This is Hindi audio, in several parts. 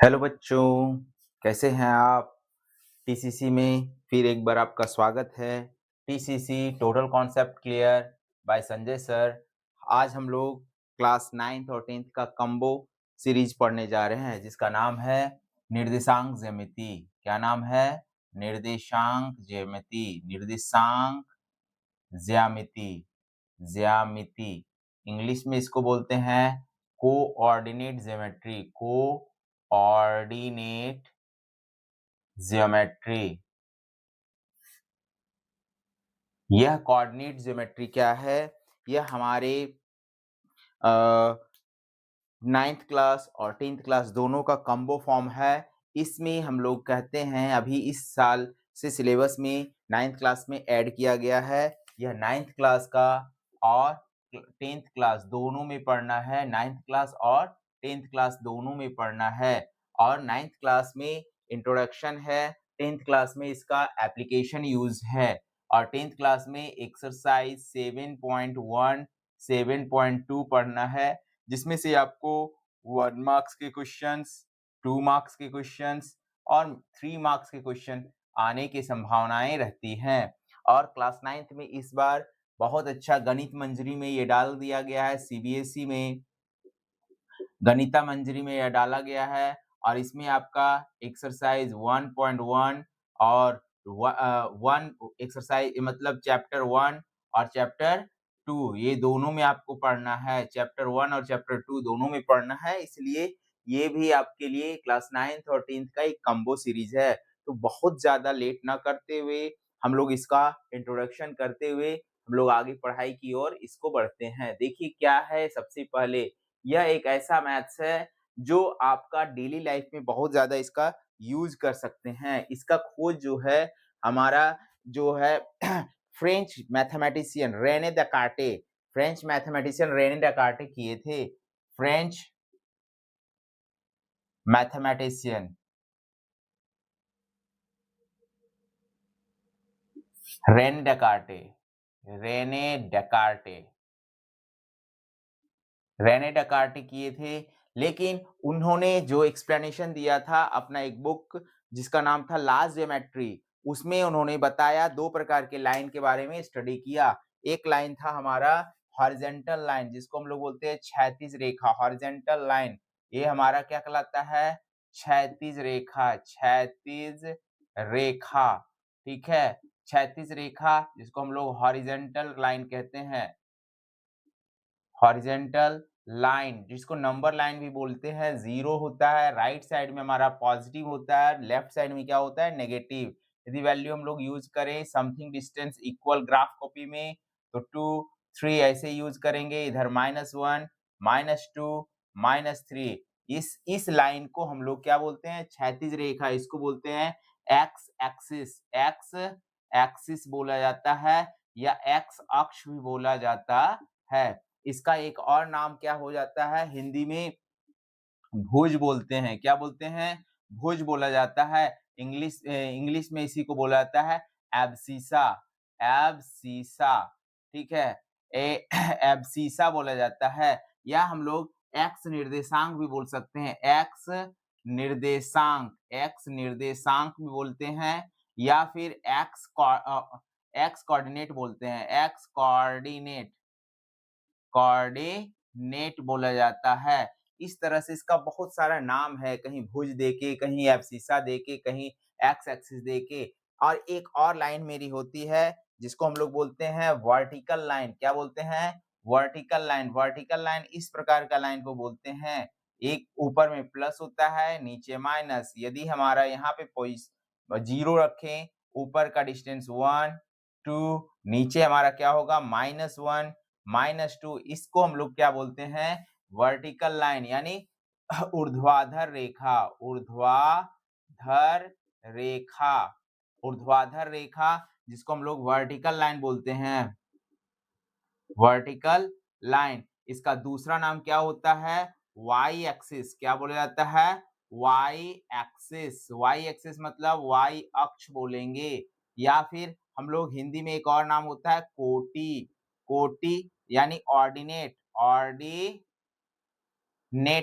हेलो बच्चों, कैसे हैं आप? टीसीसी में फिर एक बार आपका स्वागत है। TCC total concept clear by Sanjay sir. आज हम लोग क्लास 9th और 10th का कम्बो सीरीज पढ़ने जा रहे हैं जिसका नाम है निर्देशांक ज्यामिति। क्या नाम है? निर्देशांक ज्यामिति। निर्देशांक ज्यामिति। ज्यामिति इंग्लिश में इसको बोलते हैं कोऑर्डिनेट ज्योमेट्री। Coordinate geometry. यह कोऑर्डिनेट ज्योमेट्री क्या है? यह हमारे 9th क्लास और 10th क्लास दोनों का कम्बो फॉर्म है। इसमें हम लोग कहते हैं अभी इस साल से सिलेबस में 9th क्लास में ऐड किया गया है। यह 9th क्लास का और 10th क्लास दोनों में पढ़ना है। 9th क्लास और 10th क्लास दोनों में पढ़ना है और 9th क्लास में इंट्रोडक्शन है, 10th क्लास में इसका एप्लीकेशन यूज है और 10th क्लास में एक्सरसाइज 7.1 7.2 पढ़ना है जिसमें से आपको 1 मार्क्स के क्वेश्चंस, 2 मार्क्स के क्वेश्चंस और 3 मार्क्स के क्वेश्चन आने की संभावनाएं रहती हैं। और क्लास 9th में इस बार बहुत अच्छा गणित मंजरी में ये डाल दिया गया है। सीबीएसई में गणिता मंजरी में यह डाला गया है और इसमें आपका एक्सरसाइज 1.1 और 1 एक्सरसाइज मतलब चैप्टर 1 और चैप्टर 2 ये दोनों में आपको पढ़ना है। चैप्टर 1 और चैप्टर 2 दोनों में पढ़ना है, इसलिए ये भी आपके लिए क्लास 9th और 10th का एक कम्बो सीरीज है। तो बहुत ज्यादा लेट ना करते हुए हम लोग इसका इंट्रोडक्शन करते हुए हम लोग आगे पढ़ाई की ओर इसको बढ़ते हैं। देखिए क्या है, सबसे पहले यह एक ऐसा मैथ्स है जो आपका डेली लाइफ में बहुत ज्यादा इसका यूज कर सकते हैं। इसका खोज जो है हमारा जो है French mathematician Rene Descartes, French mathematician Rene Descartes किए थे। French mathematician Rene Descartes, Rene Descartes, Rene Descartes किए थे। लेकिन उन्होंने जो एक्सप्लेनेशन दिया था अपना एक बुक जिसका नाम था लास्ट ज्योमेट्री, उसमें उन्होंने बताया दो प्रकार के लाइन के बारे में स्टडी किया। एक लाइन था हमारा हॉरिजॉन्टल लाइन जिसको हम लोग बोलते हैं क्षैतिज रेखा। हॉरिजॉन्टल लाइन ये हमारा क्या कहलाता है? क्षैतिज रेखा। क्षैतिज रेखा, ठीक है। क्षैतिज रेखा जिसको हम लोग हॉरिजॉन्टल लाइन कहते हैं। हॉरिजेंटल लाइन जिसको नंबर लाइन भी बोलते हैं, जीरो होता है, राइट साइड में हमारा पॉजिटिव होता है, लेफ्ट साइड में क्या होता है? नेगेटिव। यदि वैल्यू हम लोग यूज करें something distance equal graph copy में तो 2 3 ऐसे यूज करेंगे, इधर -1 -2 -3। इस लाइन को हम लोग क्या बोलते हैं? क्षैतिज रेखा। इसको बोलते हैं एक्स एक्सिस। एक्स एक्सिस बोला जाता है या एक्स अक्ष भी बोला जाता है। इसका एक और नाम क्या हो जाता है? हिंदी में भुज बोलते हैं। क्या बोलते हैं? भुज बोला जाता है। इंग्लिश में इसी को बोला जाता है एब्सिसा। एब्सिसा, ठीक है। एब्सिसा बोला जाता है या हम लोग एक्स निर्देशांक भी बोल सकते हैं। एक्स निर्देशांक, एक्स निर्देशांक भी बोलते हैं या फिर एक्स कोऑर्डिनेट बोलते हैं। एक्स कोऑर्डिनेट, कोऑर्डिनेट बोला जाता है। इस तरह से इसका बहुत सारा नाम है, कहीं भुज देके, कहीं एब्सिसा देके, कहीं एक्स एक्सिस देके। और एक और लाइन मेरी होती है जिसको हम लोग बोलते हैं वर्टिकल लाइन। क्या बोलते हैं? Vertical line. वर्टिकल लाइन इस प्रकार का लाइन को बोलते हैं, एक ऊपर में प्लस होता है, नीचे माइनस। यदि हमारा यहाँ पे जीरो रखें, ऊपर का डिस्टेंस 1 2, नीचे हमारा क्या होगा? -1 -2। इसको हम लोग क्या बोलते हैं? वर्टिकल लाइन यानी ऊर्ध्वाधर रेखा। ऊर्ध्वाधर रेखा, ऊर्ध्वाधर रेखा जिसको हम लोग वर्टिकल लाइन बोलते हैं। Vertical line. इसका दूसरा नाम क्या होता है? Y axis. क्या बोला जाता है? Y axis. वाई एक्सिस मतलब वाई अक्ष बोलेंगे या फिर हम लोग हिंदी में एक और नाम होता है कोटि। कोटि यानी ऑर्डिनेट। ऑर्डिनेट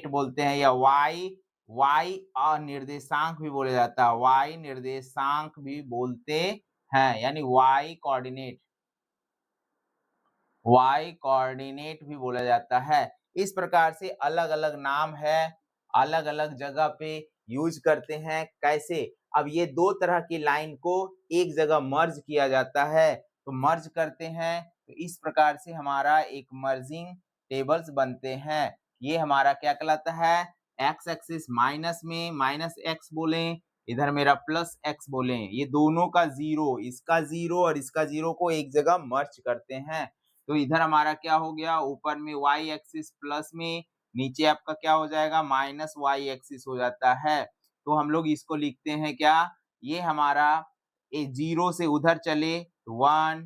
बोलते हैं या वाई y निर्देशांक भी बोला जाता है, y निर्देशांक भी बोलते हैं, यानी y कोऑर्डिनेट भी बोला जाता है। इस प्रकार से अलग-अलग नाम है, अलग-अलग जगह पे यूज करते हैं। कैसे? अब ये दो तरह की लाइन को एक जगह मर्ज किया जाता है, तो मर्ज करते हैं, तो इस प्रकार से हमारा एक मर्जिंग टेबल्स बनते हैं। ये हमारा क्या कहलाता है? एक्स एक्सिस माइनस में माइनस एक्स बोलें, इधर मेरा प्लस एक्स बोलें, ये दोनों का जीरो, इसका जीरो और इसका जीरो को एक जगह मर्ज करते हैं। तो इधर हमारा क्या हो गया, ऊपर में y एक्सिस प्लस में, नीचे आपका क्या हो जाएगा, माइनस y एक्सिस हो जाता है। तो हम लोग इसको लिखते हैं क्या, ये हमारा जीरो से उधर चले, 1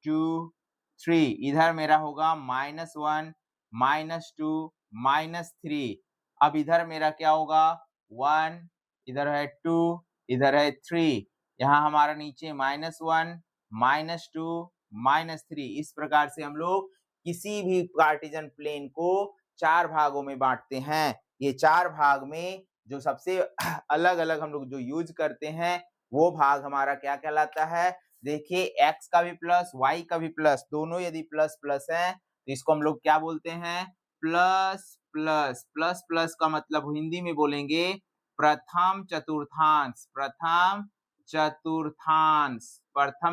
2 3, इधर मेरा होगा -1 -2 -3। अब इधर मेरा क्या होगा, 1, इधर है 2, इधर है 3, यहाँ हमारा नीचे -1 -2 -3। इस प्रकार से हम लोग किसी भी कार्टेशियन प्लेन को 4 भागों में बांटते हैं। ये 4 भाग में जो सबसे अलग-अलग हम लोग जो यूज करते हैं, वो भाग हमारा क्या कहलाता है? देखिए, x का भी प्लस, y का भी प्लस, दोनों यदि प्लस प्लस हैं, तो इसको हम लोग क्या बोलते हैं? Plus plus. प्लस प्लस का मतलब हिंदी में बोलेंगे प्रथम चतुर्थांश, प्रथम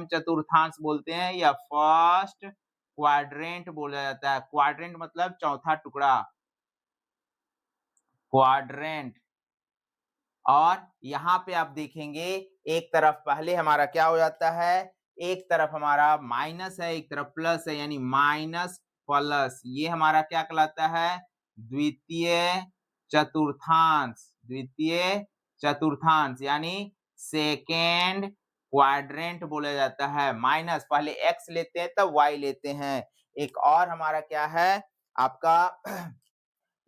चतुर्थांश बोलते हैं, या फर्स्ट क्वाड्रेंट बोला जाता है। क्वाड्रेंट मतलब चौथा टुकड़ा, क्वाड्रेंट। और यहाँ पे आप देखेंगे, एक तरफ पहले हमारा क्या हो जाता है, एक तरफ हमारा माइनस है, एक तरफ प्लस है, यानी माइनस प्लस, ये हमारा क्या कहलाता है, द्वितीय चतुर्थांश, द्वितीय चतुर्थांश, यानी सेकेंड क्वाड्रेंट बोला जाता है। माइनस पहले एक्स लेते हैं तब वाई लेते हैं। एक और हमारा क्या है आपका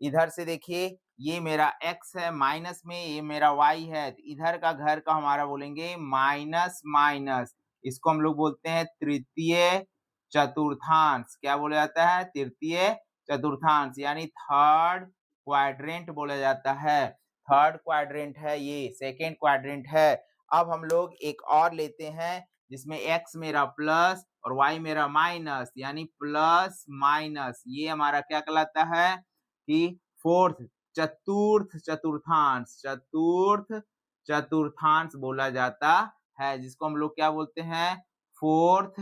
इधर से देखिए, ये मेरा x है माइनस में, ये मेरा y है, तो इधर का घर का हमारा बोलेंगे माइनस माइनस, इसको हम लोग बोलते हैं तृतीय चतुर्थांश। क्या बोला जाता है? तृतीय चतुर्थांश, यानी थर्ड क्वाड्रेंट बोला जाता है। थर्ड क्वाड्रेंट है ये, सेकेंड क्वाड्रेंट है। अब हम लोग एक और लेते हैं जिसमें x मेरा प्लस और y मेरा माइनस, यानी प्लस माइनस, ये हमारा क्या कहलाता है कि फोर्थ चतुर्थ चतुर्थांश, चतुर्थ चतुर्थांश बोला जाता है, जिसको हम लोग क्या बोलते हैं, फोर्थ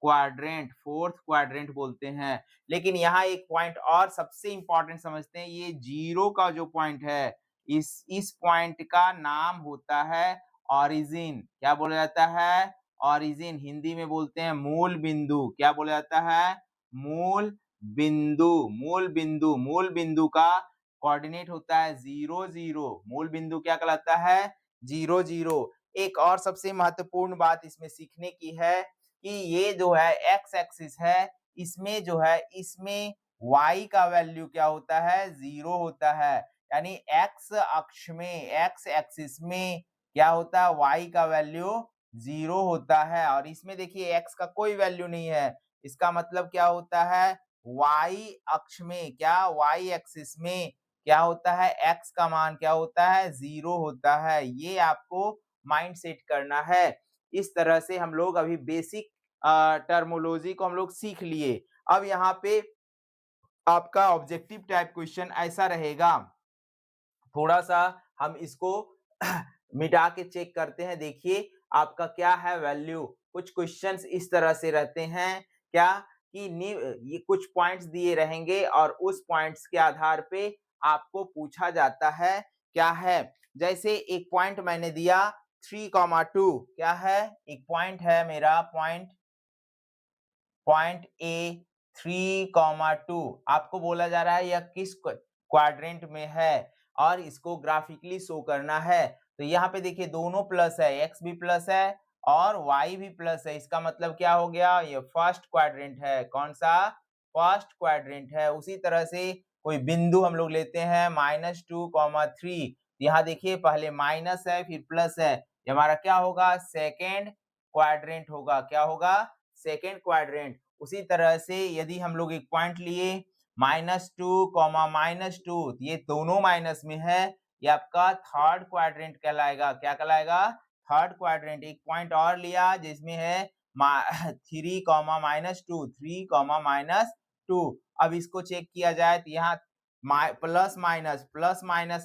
क्वाड्रेंट, फोर्थ क्वाड्रेंट बोलते हैं। लेकिन यहाँ एक पॉइंट और सबसे इंपॉर्टेंट समझते हैं, ये जीरो का जो पॉइंट है, इस पॉइंट का नाम होता है ऑरिजिन। क्या बोला जाता है? ऑरिजिन। हिंदी में बोलते हैं मूल बिंदु। क्या बोला जाता है? मूल बिंदु। मूल बिंदु, मूल बिंदु का कोऑर्डिनेट होता है 0 0। मूल बिंदु क्या कहलाता है? 0 0। एक और सबसे महत्वपूर्ण बात इसमें सीखने की है कि ये जो है एक्स एक्सिस है, इसमें जो है, इसमें y का वैल्यू क्या होता है? 0 होता है। यानी एक्स अक्ष में, एक्स एक्सिस में क्या होता है? y का वैल्यू 0 होता है, और इसमें देखिए x का कोई वैल्यू नहीं है। इसका मतलब क्या होता है? y अक्ष में, क्या y एक्सिस में क्या होता है? x का मान क्या होता है? 0 होता है। ये आपको माइंड सेट करना है। इस तरह से हम लोग अभी बेसिक टर्मोलॉजी को हम लोग सीख लिए। अब यहाँ पे आपका ऑब्जेक्टिव टाइप क्वेश्चन ऐसा रहेगा, थोड़ा सा हम इसको मिटा के चेक करते हैं। देखिए आपका क्या है वैल्यू। कुछ क्वेश्चंस इस तरह से रहते हैं क्या कि ये कुछ पॉइंट्स दिए रहेंगे और उस पॉइंट्स के आधार पे आपको पूछा जाता है क्या है। जैसे एक पॉइंट मैंने दिया 3,2, क्या है? एक पॉइंट है मेरा, पॉइंट ए 3,2, आपको बोला जा रहा है यह किस क्वाड्रेंट में है और इसको ग्राफिकली शो करना है। तो यहाँ पे देखिए दोनों प्लस है, एक्स भी प्लस है और वाई भी प्लस है। इसका मतलब क्या हो गया? ये फर्स्ट क्वाड्रेंट है। कौन सा? फर्स्ट क्वाड्रेंट है। उसी तरह से कोई बिंदु हम लोग लेते हैं -2,3, यहाँ देखिए पहले माइनस है फिर प्लस है, ये हमारा क्या होगा? सेकेंड क्वाड्रेंट होगा। क्या होगा? Second quadrant. उसी तरह से यदि हम लोग एक पॉइंट लिए -2, -2, ये दोनों माइनस में है, ये आपका थर्ड क्वाड्रेंट कहलाएगा। क्या कहलाएगा? Third quadrant. एक पॉइंट और लिया जिसमें है 3 कॉमा माइनस 2, 3 कॉमा माइनस 2। अब इसको चेक किया जाए तो यहाँ प्लस माइनस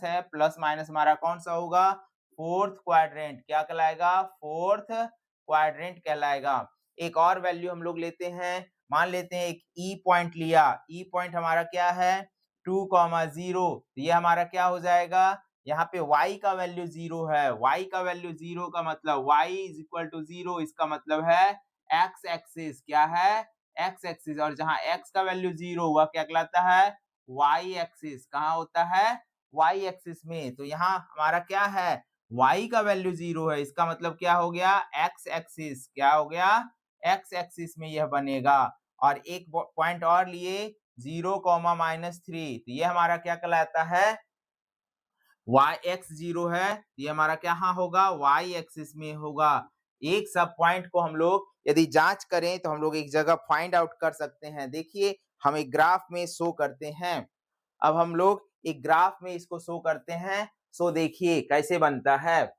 है, प्लस माइनस हमारा कौन सा होगा? Fourth quadrant. क्या कहलाएगा? फोर्थ क्वाड्रेंट कहलाएगा। एक और वैल्यू हम लोग लेते हैं, मान लेते हैं एक ई पॉइंट लिया। ई पॉइंट हमारा क्या है? 2,0। ये हमारा क्या हो जाएगा? यहाँ पे y का वैल्यू 0 है। y का वैल्यू 0 का मतलब y इज इक्वल टू 0, इसका मतलब है x एक्सिस। क्या है? x axis. और जहां x का वैल्यू 0 हुआ क्या कहलाता है? y axis. कहाँ होता है? y एक्सिस में। तो यहाँ हमारा क्या है? y का वैल्यू 0 है, इसका मतलब क्या हो गया? x axis. क्या हो गया? x एक्सिस में यह बनेगा। और एक पॉइंट और लिए 0,-3, तो ये हमारा क्या कहलाता है? x 0 है, ये हमारा क्या होगा? y एक्सिस में होगा। एक सब पॉइंट को हम लोग यदि जांच करें तो हम लोग एक जगह फाइंड आउट कर सकते हैं। देखिए हम एक ग्राफ में शो करते हैं। अब हम लोग एक ग्राफ में इसको शो करते हैं। सो देखिए कैसे बनता है।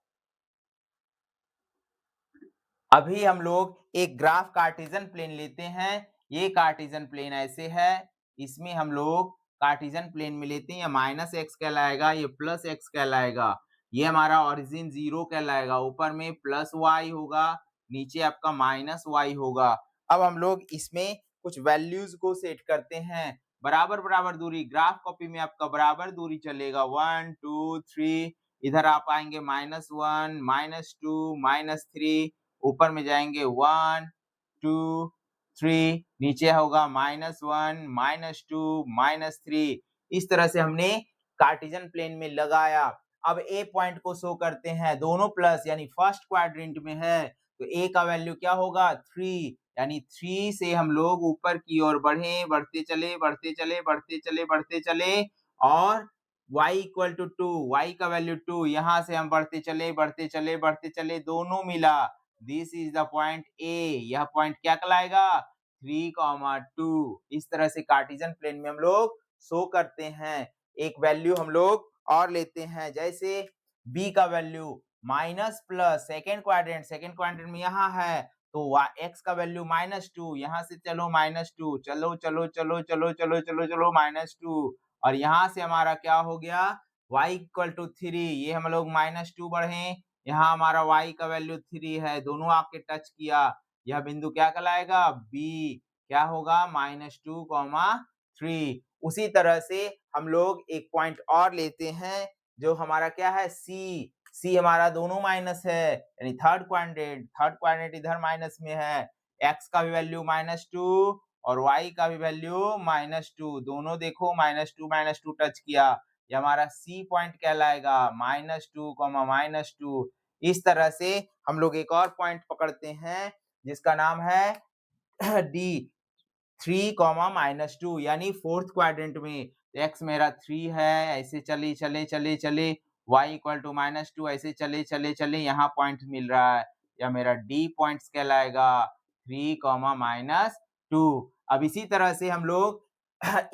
अभी हम लोग एक ग्राफ कार्टेशियन प्लेन लेते हैं। ये कार्टेशियन प्लेन ऐसे है, इसमें हम लोग कार्टेशियन प्लेन में लेते हैं। ये माइनस एक्स कहलाएगा, ये प्लस एक्स कहलाएगा। ये हमारा ओरिजिन 0 कहलाएगा। ऊपर में प्लस वाई होगा, नीचे आपका माइनस वाई होगा। अब हम लोग इसमें कुछ वैल्यूज को सेट करते हैं। बराबर बराबर दूरी, ग्राफ कॉपी में आपका बराबर दूरी चलेगा। 1 2 3, इधर आप आएंगे -1 -2 -3, ऊपर में जाएंगे 1 2 3, नीचे होगा -1 -2 -3। इस तरह से हमने कार्टेशियन प्लेन में लगाया। अब ए पॉइंट को शो करते हैं, दोनों प्लस यानी फर्स्ट क्वाड्रेंट में है, तो ए का वैल्यू क्या होगा? 3, यानी 3 से हम लोग ऊपर की ओर बढ़े, बढ़ते चले बढ़ते चले बढ़ते चले बढ़ते चले, और y इक्वल टू 2, y का वैल्यू 2, यहां से हम बढ़ते चले बढ़ते चले बढ़ते चले, दोनों मिला। This is the point A. यह पॉइंट क्या कहलाएगा? 3,2। इस तरह से कार्टेशियन प्लेन में हम लोग शो करते हैं। एक वैल्यू हम लोग और लेते हैं, जैसे b का value minus plus second quadrant में यहाँ है, तो x का वैल्यू -2, यहाँ से चलो -2, चलो चलो चलो चलो चलो चलो चलो -2, और यहाँ से हमारा क्या हो गया? y इक्वल टू 3, ये हम लोग -2 बढ़े, यहाँ हमारा y का वैल्यू 3 है, दोनों आके टच किया। यह बिंदु क्या कहलाएगा? b। क्या होगा? -2,3। उसी तरह से हम लोग एक पॉइंट और लेते हैं, जो हमारा क्या है? c हमारा दोनों माइनस है, यानी थर्ड क्वाड्रेंट इधर माइनस में है। x का भी वैल्यू -2 और y का भी वैल्यू -2, दोनों देखो -2 टच किया। ये हमारा C पॉइंट कहलाएगा, -2, -2। इस तरह से हम लोग एक और पॉइंट पकड़ते हैं जिसका नाम है D, 3, -2, यानी फोर्थ क्वाड्रेंट में। x मेरा 3 है, ऐसे चले चले चले चले, y इक्वल टू -2, ऐसे चले चले चले, यहाँ पॉइंट मिल रहा है, या मेरा D पॉइंट्स कहलाएगा, 3, -2। अब इसी तरह से हम लोग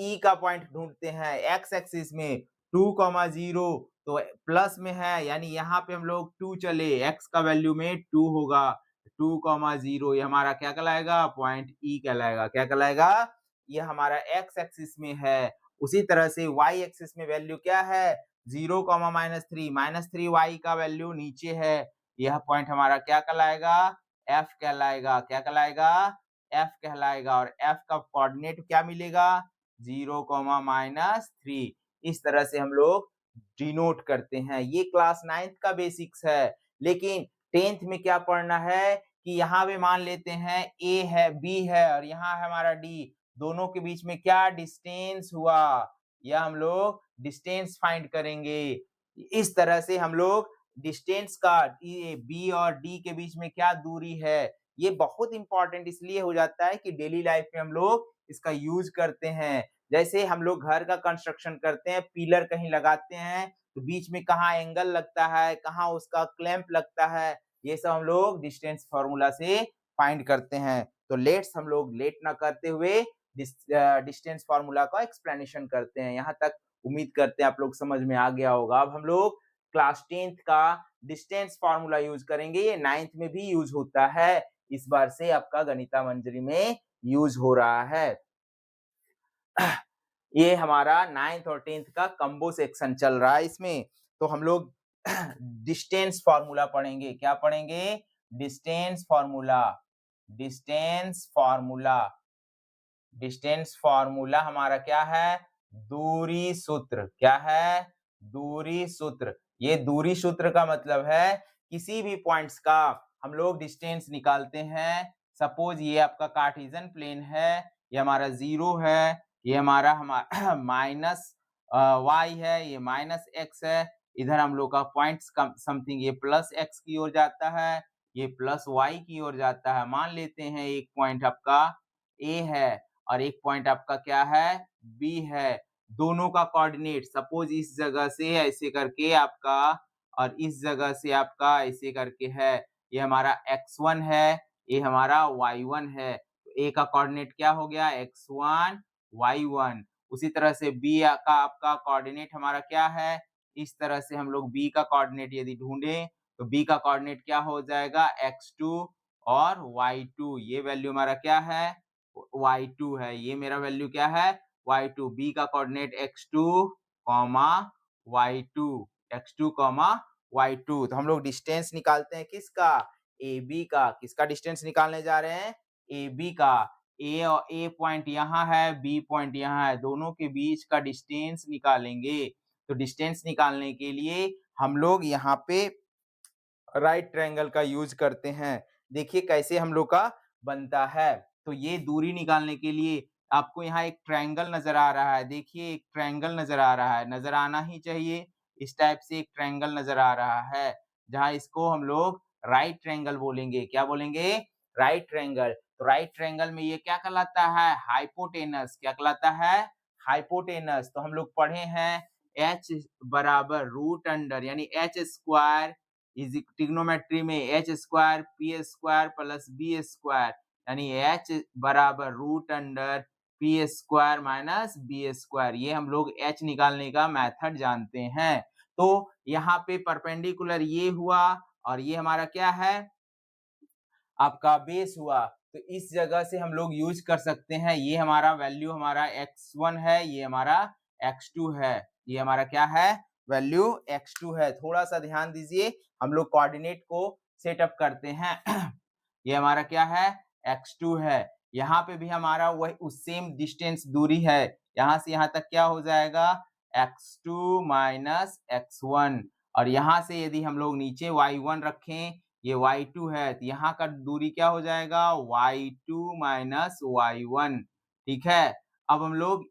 E का पॉइंट ढूंढते हैं x एक्सिस में। 2,0 तो प्लस में है, यानी यहाँ पे हम लोग 2 चले, x का वैल्यू में 2 होगा, 2,0, ये हमारा क्या कहलाएगा? पॉइंट E कहलाएगा। क्या कहलाएगा? ये हमारा x एक्सिस में है। उसी तरह से y एक्सिस में वैल्यू क्या है? 0, -3 y का वैल्यू नीचे है, यह पॉइंट हमारा क्या कहलाएगा? F कहलाएगा। क्या कहलाएगा? F कहलाएगा। और F का कोऑर्डिनेट क्या मिलेगा? 0, -3। इस तरह से हम लोग डिनोट करते हैं। ये क्लास 9th का बेसिक्स है, लेकिन 10th में क्या पढ़ना है कि यहाँ पे मान लेते हैं A है, B है, और यहाँ है हमारा D, दोनों के बीच में क्या डिस्टेंस हुआ, यह हम लोग डिस्टेंस फाइंड करेंगे। इस तरह से हम लोग डिस्टेंस का B और D के बीच में क्या दूरी है, ये बहुत इंपॉर्टेंट इसलिए हो जाता है कि डेली लाइफ में हम लोग इसका यूज करते हैं। जैसे हम लोग घर का कंस्ट्रक्शन करते हैं, पिलर कहीं लगाते हैं, तो बीच में कहाँ एंगल लगता है, कहाँ उसका क्लैंप लगता है, ये सब हम लोग डिस्टेंस फार्मूला से फाइंड करते हैं। तो हम लोग लेट ना करते हुए डिस्टेंस फार्मूला का एक्सप्लेनेशन करते हैं। यहाँ तक उम्मीद करते हैं आप लोग समझ में आ गया होगा। अब हम लोग क्लास 10th का डिस्टेंस फार्मूला यूज करेंगे, ये 9th में भी यूज होता है, इस बार से आपका गणिता मंजरी में यूज हो रहा है। ये हमारा 9th और 10th का कंबो सेक्शन चल रहा है इसमें। तो हम लोग डिस्टेंस फार्मूला पढ़ेंगे। क्या पढ़ेंगे? Distance formula. Distance formula. Distance formula हमारा क्या है? दूरी सूत्र। क्या है? दूरी सूत्र। ये दूरी सूत्र का मतलब है किसी भी पॉइंट्स का हम लोग डिस्टेंस निकालते हैं। सपोज ये आपका कार्टेशियन प्लेन है, ये हमारा 0 है, ये हमारा माइनस y है, ये माइनस x है। इधर हम लोग का पॉइंट्स समथिंग ये प्लस x की ओर जाता है, ये प्लस y की ओर जाता है। मान लेते हैं एक पॉइंट आपका a है और एक पॉइंट आपका क्या है? B है। दोनों का कोऑर्डिनेट सपोज इस जगह से ऐसे करके आपका और इस जगह से आपका ऐसे करके है। ये हमारा x1 है, ये हमारा y1 है। तो a का कोऑर्डिनेट क्या हो गया? x1 y1। उसी तरह से b का आपका कोऑर्डिनेट हमारा क्या है? इस तरह से हम लोग b का कोऑर्डिनेट यदि ढूंढें तो b का कोऑर्डिनेट क्या हो जाएगा? x2 और y2। ये वैल्यू हमारा क्या है? y2 है। ये मेरा वैल्यू क्या है? y2। b का coordinate x2, y2, x2, y2। तो हम लोग डिस्टेंस निकालते हैं किसका? AB का। किसका डिस्टेंस निकालने जा रहे हैं? AB का। A पॉइंट यहाँ है, B पॉइंट यहाँ है, दोनों के बीच का डिस्टेंस निकालेंगे। तो डिस्टेंस निकालने के लिए हम लोग यहाँ पे राइट ट्रायंगल का यूज करते हैं। देखिए कैसे हम लोग का बनता है। तो ये दूरी निकालने के लिए आपको यहाँ एक ट्रायंगल नजर आ रहा है। देखिए एक ट्रायंगल नजर आ रहा है, नजर आना ही चाहिए। इस टाइप से एक ट्रायंगल नजर आ रहा है, जहां इसको हम लोग राइट ट्रायंगल बोलेंगे। क्या बोलेंगे? Right triangle. तो राइट ट्रायंगल में ये क्या कहलाता है? हाइपोटेनस। क्या कहलाता है? हाइपोटेनस। तो हम लोग पढ़े हैं h बराबर रूट अंडर यानी h स्क्वायर इज ट्रिग्नोमेट्री में h square p square plus b square, यानी एच बराबर root under p square minus b square. ये हम लोग एच निकालने का मेथड जानते हैं। तो यहाँ पे परपेंडिकुलर ये हुआ और ये हमारा क्या है? आपका बेस हुआ। तो इस जगह से हम लोग यूज कर सकते हैं। ये हमारा वैल्यू हमारा x1 है, ये हमारा x2 है। ये हमारा क्या है? वैल्यू x2 है। थोड़ा सा ध्यान दीजिए, हम लोग कोऑर्डिनेट को सेटअप करते हैं। ये हमारा क्या है? x2 है। यहाँ पे भी हमारा वही उस सेम डिस्टेंस दूरी है। यहाँ से यहाँ तक क्या हो जाएगा? x2 minus x1। और यहाँ से यदि हम लोग नीचे y1 रखें, ये y2 है, तो यहाँ का दूरी क्या हो जाएगा? y2 minus y1। ठीक है। अब हम लोग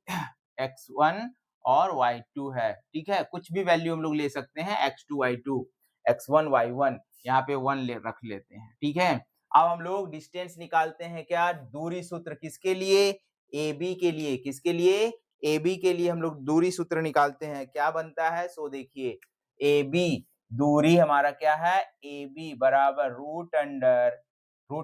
x1 और y2 है, ठीक है, कुछ भी वैल्यू हम लोग ले सकते हैं, x2 y2, x1 y1, यहाँ पे 1 रख लेते हैं। ठीक है। अब हम लोग डिस्टेंस निकालते हैं। क्या? दूरी सूत्र। किसके लिए? AB के लिए। किसके लिए? AB के लिए हम लोग दूरी सूत्र निकालते हैं। क्या बनता है? सो देखिए, AB दूरी हमारा क्या है? AB बराबर रूट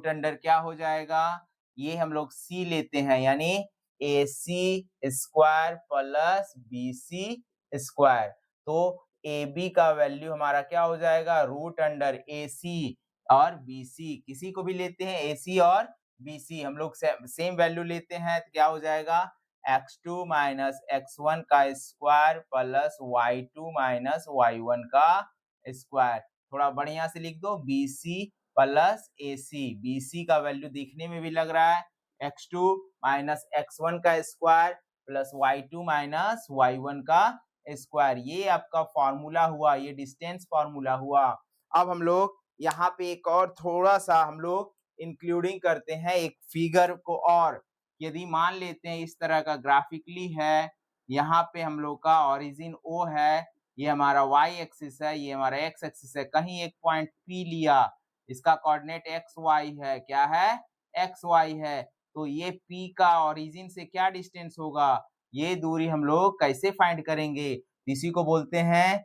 अंडर क्या हो जाएगा? ये हम लोग C लेते हैं, यानी AC square plus BC square. तो AB का वैल्यू हमारा क्या हो जाएगा? रूट अंडर AC और BC। किसी को भी लेते हैं AC और BC, हम लोग सेम वैल्यू लेते हैं, तो क्या हो जाएगा? x2 माइनस x1 का square plus y2 minus y1 का स्क्वायर। थोड़ा बढ़िया से लिख दो, BC प्लस AC। BC का वैल्यू देखने में भी लग रहा है x2 माइनस x1 का square plus y2 minus y1 का स्क्वायर। ये आपका फॉर्मूला हुआ, ये डिस्टेंस फॉर्मूला हुआ। अब हम लोग यहाँ पे एक और थोड़ा सा हम लोग इंक्लूडिंग करते हैं एक फिगर को। और यदि मान लेते हैं इस तरह का ग्राफिकली है, यहाँ पे हम लोग का ओरिजिन O है, ये हमारा y एक्सिस है, ये हमारा x एक्सिस है। कहीं एक पॉइंट P लिया, इसका कोऑर्डिनेट xy है। क्या है? xy है। तो ये P का ओरिजिन से क्या डिस्टेंस होगा? ये दूरी हम लोग कैसे फाइंड करेंगे? इसी को बोलते हैं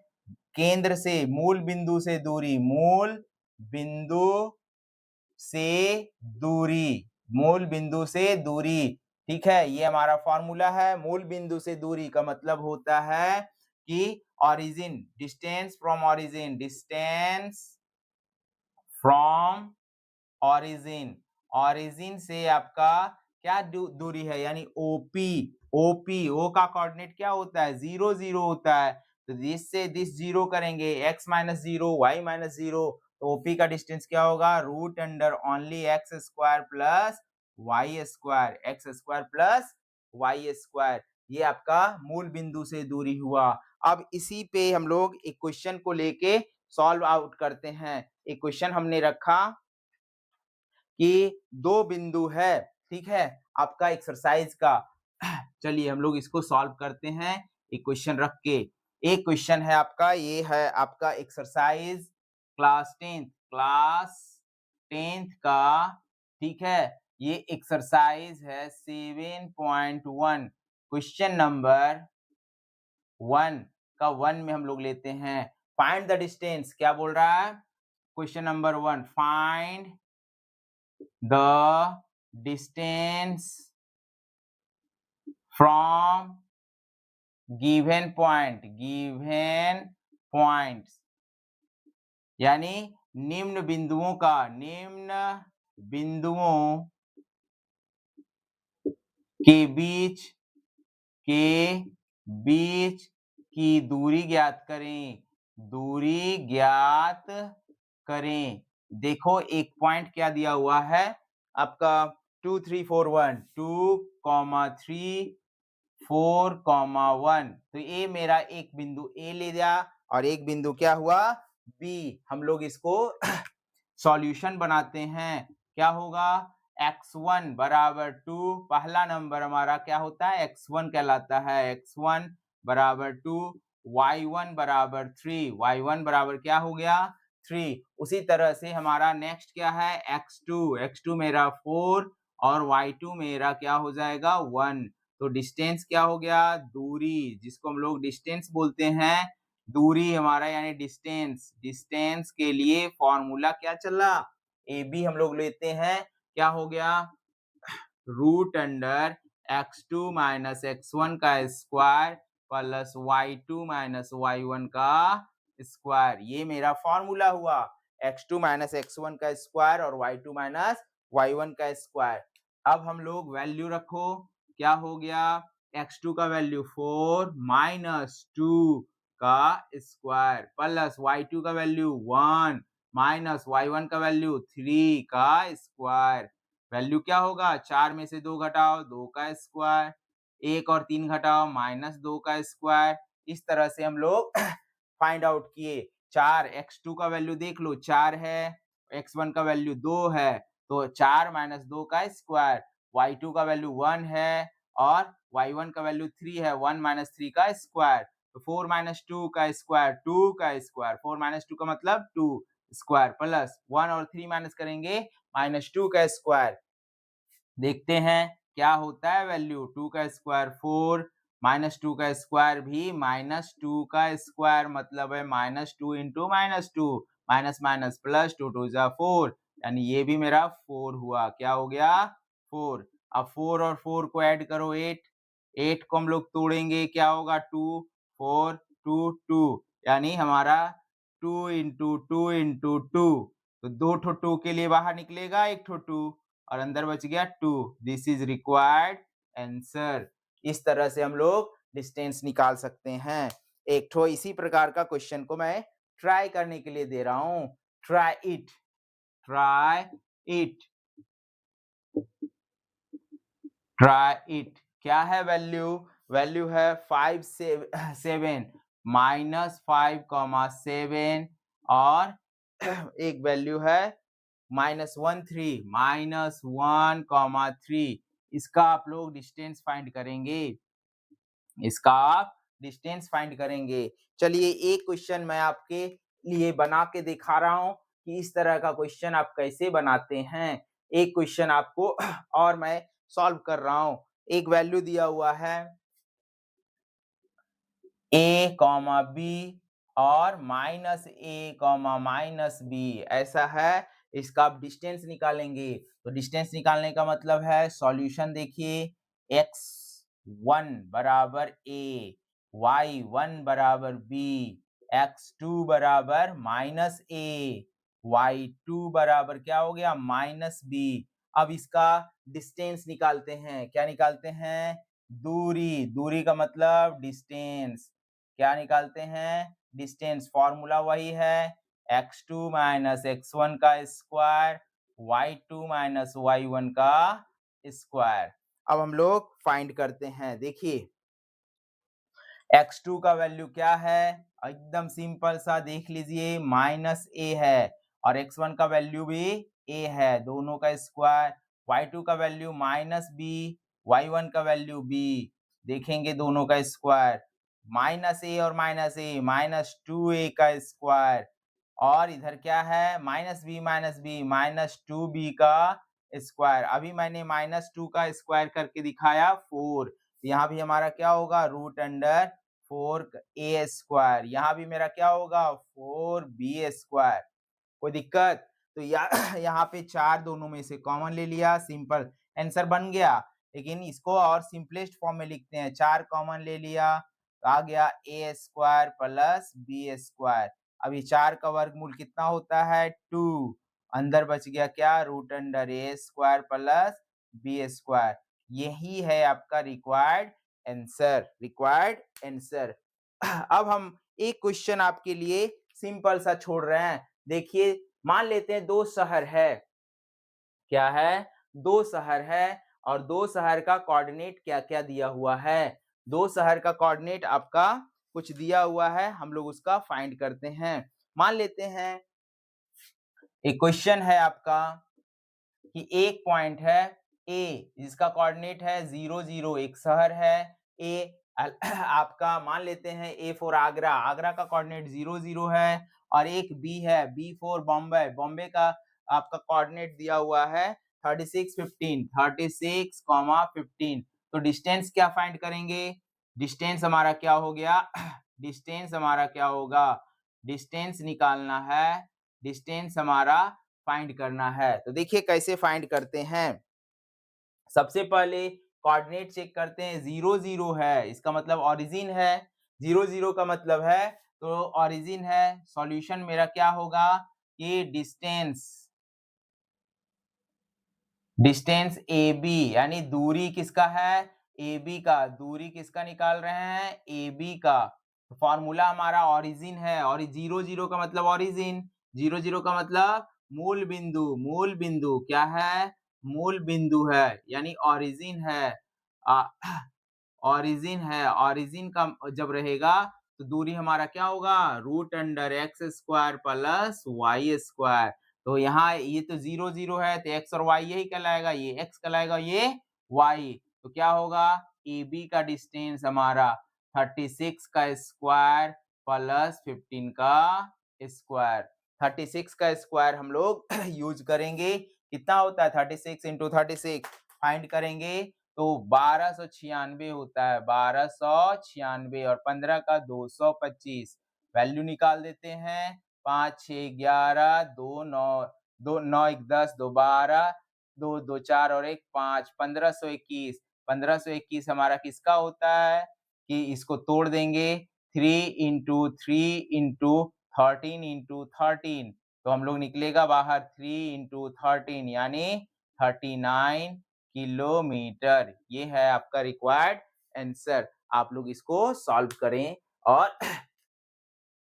केंद्र से, मूल बिंदु से दूरी। मूल बिंदु से दूरी। मूल बिंदु से दूरी। ठीक है, ये हमारा फॉर्मूला है। मूल बिंदु से दूरी का मतलब होता है कि origin, distance from origin, distance from origin, origin से आपका क्या दूरी है, यानी ओपी। ओपी, ओ का कोऑर्डिनेट क्या होता है, 0 0 होता है। तो दिस से दिस जीरो करेंगे, x minus zero, y minus zero, तो ओपी का डिस्टेंस क्या होगा, root under only x square plus y square, x square plus y square. ये आपका मूल बिंदु से दूरी हुआ। अब इसी पे हम लोग एक क्वेश्चन को लेके सॉल्व आउट करते हैं। एक क्वेश्चन हमने रखा कि दो बिंदु है, ठीक है, आपका एक्सरसाइज का। चलिए हम लोग इसको सॉल्व करते हैं एक क्वेश्चन रख के। एक क्वेश्चन है आपका, ये है आपका एक्सरसाइज क्लास 10th का, ठीक है। ये एक्सरसाइज है 7.1, क्वेश्चन नंबर 1 का 1 में हम लोग लेते हैं। फाइंड द डिस्टेंस, क्या बोल रहा है, question number 1, find the distance from given points, यानी निम्न बिंदुओं का, निम्न बिंदुओं के बीच की दूरी ज्ञात करें, दूरी ज्ञात करें। देखो एक पॉइंट क्या दिया हुआ है आपका, 2 3 4 1, 2, 3, 4, 1, तो ये मेरा एक बिंदु ए ले दिया और एक बिंदु क्या हुआ, बी। हम लोग इसको सॉल्यूशन बनाते हैं। क्या होगा, x1 बराबर 2, पहला नंबर हमारा क्या होता है, x1 कहलाता है, x1 बराबर 2, y1 बराबर 3, y1 बराबर क्या हो गया, 3। उसी तरह से हमारा नेक्स्ट क्या है, x2 मेरा 4 और y2 मेरा क्या हो जाएगा, 1। तो डिस्टेंस क्या हो गया, दूरी, जिसको हम लोग डिस्टेंस बोलते हैं, दूरी हमारा यानी डिस्टेंस, डिस्टेंस के लिए फॉर्मूला क्या चला, ए बी हम लोग लेते हैं, क्या हो गया, root under x2 minus x1 का square plus y2 minus y1 का स्क्वायर। ये मेरा फॉर्मूला हुआ, x2 माइनस x1 का स्क्वायर और y2 माइनस y1 का स्क्वायर। अब हम लोग वैल्यू रखो, क्या हो गया, x2 का वैल्यू 4 माइनस 2 का स्क्वायर प्लस y2 का वैल्यू 1 माइनस y1 का वैल्यू 3 का स्क्वायर। वैल्यू क्या होगा, 4 में से 2 घटाओ, 2 का स्क्वायर, 1 और 3 घटाओ, -2 का स्क्वायर। इस तरह से हम लोग फाइंड आउट किए। 4, x2 का वैल्यू देख लो 4 है, x1 का वैल्यू 2 है, तो 4 माइनस 2 का स्क्वायर, y2 का वैल्यू 1 है और y1 का वैल्यू 3 है, 1 माइनस 3 का स्क्वायर, तो 4 माइनस 2 का स्क्वायर, 2 का स्क्वायर, 4 माइनस 2 का मतलब 2 स्क्वायर प्लस 1 और 3 माइनस करेंगे -2 का स्क्वायर। देखते हैं क्या होता है वैल्यू, 2 का स्क्वायर 4, -2 का स्क्वायर भी -2 का स्क्वायर, मतलब है -2 इंटू -2, माइनस माइनस प्लस 2 2 जा 4, यानी ये भी मेरा 4 हुआ। क्या हो गया, 4। अब 4 और 4 को ऐड करो 8, 8 को हम लोग तोड़ेंगे, क्या होगा, 2 4 2 2, यानी हमारा 2 इंटू 2 इंटू 2, तो 2 ठो 2 के लिए बाहर निकलेगा, 1 ठो 2 और अंदर बच गया 2। This is required answer. इस तरह से हम लोग डिस्टेंस निकाल सकते हैं। एक ठो इसी प्रकार का क्वेश्चन को मैं ट्राई करने के लिए दे रहा हूं, try it, try it, try it. क्या है वैल्यू, वैल्यू है 5 से 7 -5, 7 और एक वैल्यू है -1 3 इसका आप लोग डिस्टेंस फाइंड करेंगे, इसका आप डिस्टेंस फाइंड करेंगे। चलिए एक क्वेश्चन मैं आपके लिए बना के दिखा रहा हूं कि इस तरह का क्वेश्चन आप कैसे बनाते हैं। एक क्वेश्चन आपको और मैं सॉल्व कर रहा हूं। एक वैल्यू दिया हुआ है a, b और -a, -b ऐसा है। इसका आप डिस्टेंस निकालेंगे, तो डिस्टेंस निकालने का मतलब है सॉल्यूशन देखिए, x1 बराबर a, y1 बराबर b, x2 बराबर माइनस a, y2 बराबर क्या हो गया माइनस b। अब इसका डिस्टेंस निकालते हैं। क्या निकालते हैं? दूरी। दूरी का मतलब डिस्टेंस। क्या निकालते हैं? डिस्टेंस। फॉर्मूला वही है x2 माइनस x1 का स्क्वायर, y2 माइनस y1 का स्क्वायर। अब हम लोग फाइंड करते हैं। देखिए x2 का वैल्यू क्या है? एकदम सिंपल सा देख लीजिए, माइनस a है, और x1 का वैल्यू भी a है, दोनों का स्क्वायर। y2 का वैल्यू माइनस b, y1 का वैल्यू b, देखेंगे दोनों का स्क्वायर। माइनस a और माइनस a, माइनस 2a का स्क्वायर, और इधर क्या है माइनस b माइनस 2b का स्क्वायर। अभी मैंने माइनस 2 का स्क्वायर करके दिखाया 4, यहाँ भी हमारा क्या होगा रूट अंडर 4a स्क्वायर। यहाँ भी मेरा क्या होगा 4b स्क्वायर। कोई दिक्कत? तो यहाँ पे 4 दोनों में से कॉमन ले लिया, सिंपल आंसर बन गया। लेकिन इसको और सिंपलेस्ट फॉर्म में लिखते हैं, 4 कॉमन ले लिया तो आ गया a square plus b square. अभी 4 का वर्गमूल कितना होता है 2, अंदर बच गया क्या root under a square plus b square. यही है आपका रिक्वायर्ड आंसर। अब हम एक क्वेश्चन आपके लिए सिंपल सा छोड़ रहे हैं। देखिए मान लेते हैं दो शहर है। क्या है? दो शहर है, और दो शहर का कोऑर्डिनेट क्या क्या दिया हुआ है। दो शहर का कोऑर्डिनेट आपका कुछ दिया हुआ है, हम लोग उसका फाइंड करते हैं। मान लेते हैं एक क्वेश्चन है आपका कि एक पॉइंट है A जिसका कोऑर्डिनेट है 0 0, एक शहर है A। आपका मान लेते हैं A फॉर आगरा, आगरा का कोऑर्डिनेट 0 0 है, और एक B है B फॉर बॉम्बे, बॉम्बे का आपका कोऑर्डिनेट दिया हुआ है 36 15, 36, 15। तो डिस्टेंस क्या फाइंड करेंगे? डिस्टेंस हमारा क्या हो गया? डिस्टेंस हमारा क्या होगा? डिस्टेंस निकालना है, डिस्टेंस हमारा फाइंड करना है। तो देखिए कैसे फाइंड करते हैं। सबसे पहले कोऑर्डिनेट चेक करते हैं, 0 0 है, इसका मतलब ओरिजिन है। 0 0 का मतलब है तो ओरिजिन है। सॉल्यूशन मेरा क्या होगा कि डिस्टेंस AB, यानी दूरी किसका है AB का, दूरी किसका निकाल रहे हैं AB का। फॉर्मूला हमारा ओरिजिन है, और 0 0 का मतलब ओरिजिन, 0 0 का मतलब मूल बिंदु, मूल बिंदु क्या है मूल बिंदु है, यानी ओरिजिन है। ओरिजिन है, ओरिजिन का जब रहेगा तो दूरी हमारा क्या होगा root under x square plus y square. तो यहाँ ये तो 0 0 है तो x और y यही कहलाएगा, ये x कहलाएगा, ये y। तो क्या होगा AB का डिस्टेंस हमारा 36 का स्क्वायर प्लस 15 का स्क्वायर। 36 का स्क्वायर हम लोग यूज करेंगे, कितना होता है 36 इंटू 36 फाइंड करेंगे तो 1296 होता है, 1296, और 15 का 225। वैल्यू निकाल देते हैं, 5 6 11, 2 9, 2 9 1 10, 2 12, 2 2 4 और 1 5, 1521। 1521 हमारा किसका होता है कि इसको तोड़ देंगे 3 इंटू 3 इंटू 13 इंटू 13, तो हम लोग निकलेगा बाहर 3 इंटू 13 यानी 39 किलोमीटर। ये है आपका रिक्वायर्ड आंसर। आप लोग इसको सॉल्व करें, और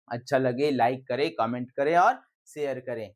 अच्छा लगे लाइक करें, कमेंट करें और शेयर करें।